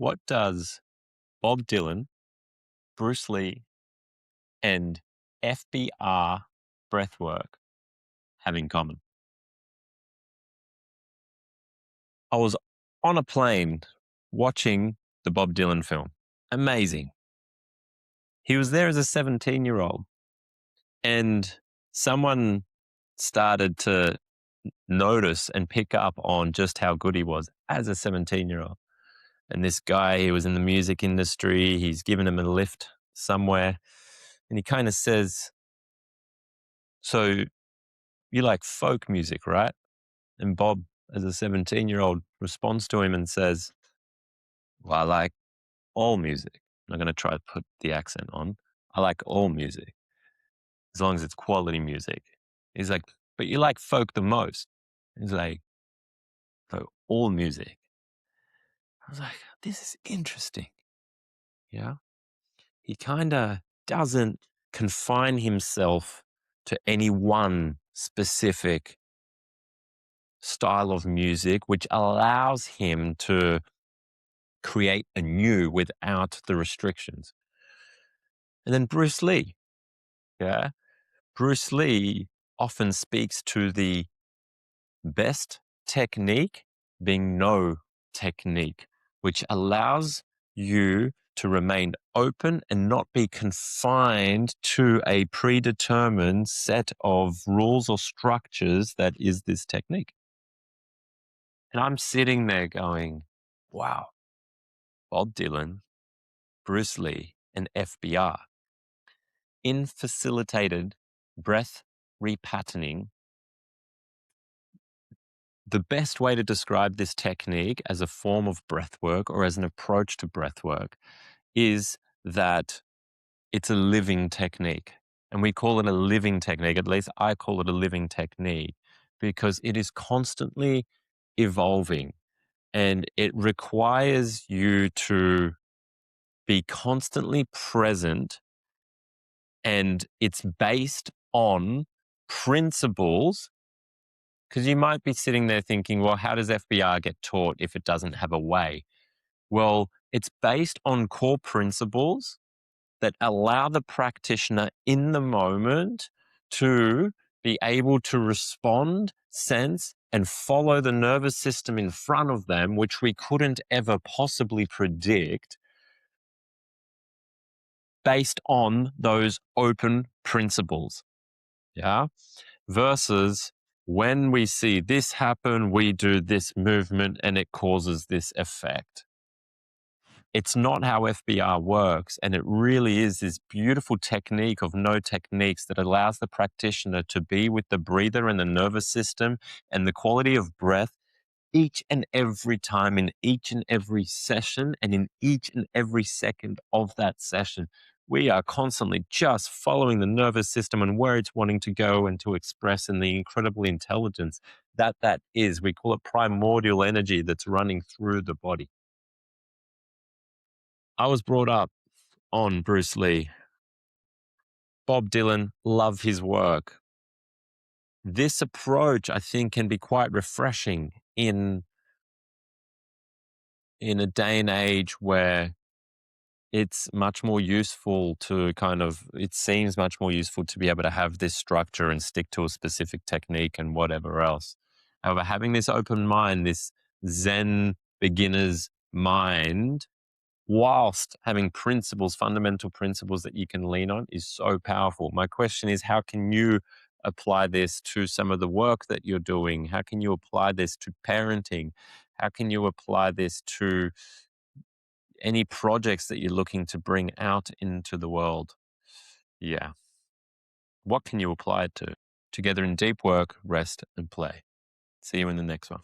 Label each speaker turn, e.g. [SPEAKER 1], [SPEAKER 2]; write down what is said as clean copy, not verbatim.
[SPEAKER 1] What does Bob Dylan, Bruce Lee, and FBR Breathwork have in common? I was on a plane watching the Bob Dylan film. Amazing. He was there as a 17-year-old, and someone started to notice and pick up on just how good he was as a 17-year-old. And this guy, he was in the music industry. He's given him a lift somewhere. And he kind of says, "So you like folk music, right?" And Bob, as a 17-year-old, responds to him and says, "Well, I like all music." I'm not going to try to put the accent on. "I like all music, as long as it's quality music." He's like, "But you like folk the most." He's like, "So all music." I was like, this is interesting. Yeah. He kind of doesn't confine himself to any one specific style of music, which allows him to create anew without the restrictions. And then Bruce Lee, yeah. Bruce Lee often speaks to the best technique being no technique, which allows you to remain open and not be confined to a predetermined set of rules or structures that is this technique. And I'm sitting there going, wow, Bob Dylan, Bruce Lee, and FBR in facilitated breath repatterning. The best way to describe this technique as a form of breath work or as an approach to breath work is that it's a living technique. And we call it a living technique, at least I call it a living technique, because it is constantly evolving and it requires you to be constantly present, and it's based on principles. Because you might be sitting there thinking, well, how does FBR get taught if it doesn't have a way? Well, it's based on core principles that allow the practitioner in the moment to be able to respond, sense, and follow the nervous system in front of them, which we couldn't ever possibly predict, based on those open principles. Yeah. Versus when we see this happen, we do this movement and it causes this effect. It's not how FBR works. And it really is this beautiful technique of no techniques that allows the practitioner to be with the breather and the nervous system and the quality of breath each and every time, in each and every session, and in each and every second of that session. We are constantly just following the nervous system and where it's wanting to go and to express, and the incredible intelligence that is. We call it primordial energy that's running through the body. I was brought up on Bruce Lee. Bob Dylan, love his work. This approach, I think, can be quite refreshing in a day and age where it's much more useful to it seems much more useful to be able to have this structure and stick to a specific technique and whatever else. However, having this open mind, this Zen beginner's mind, whilst having principles, fundamental principles that you can lean on, is so powerful. My question is, how can you apply this to some of the work that you're doing? How can you apply this to parenting? How can you apply this to any projects that you're looking to bring out into the world? Yeah. What can you apply it to? Together in deep work, rest, and play. See you in the next one.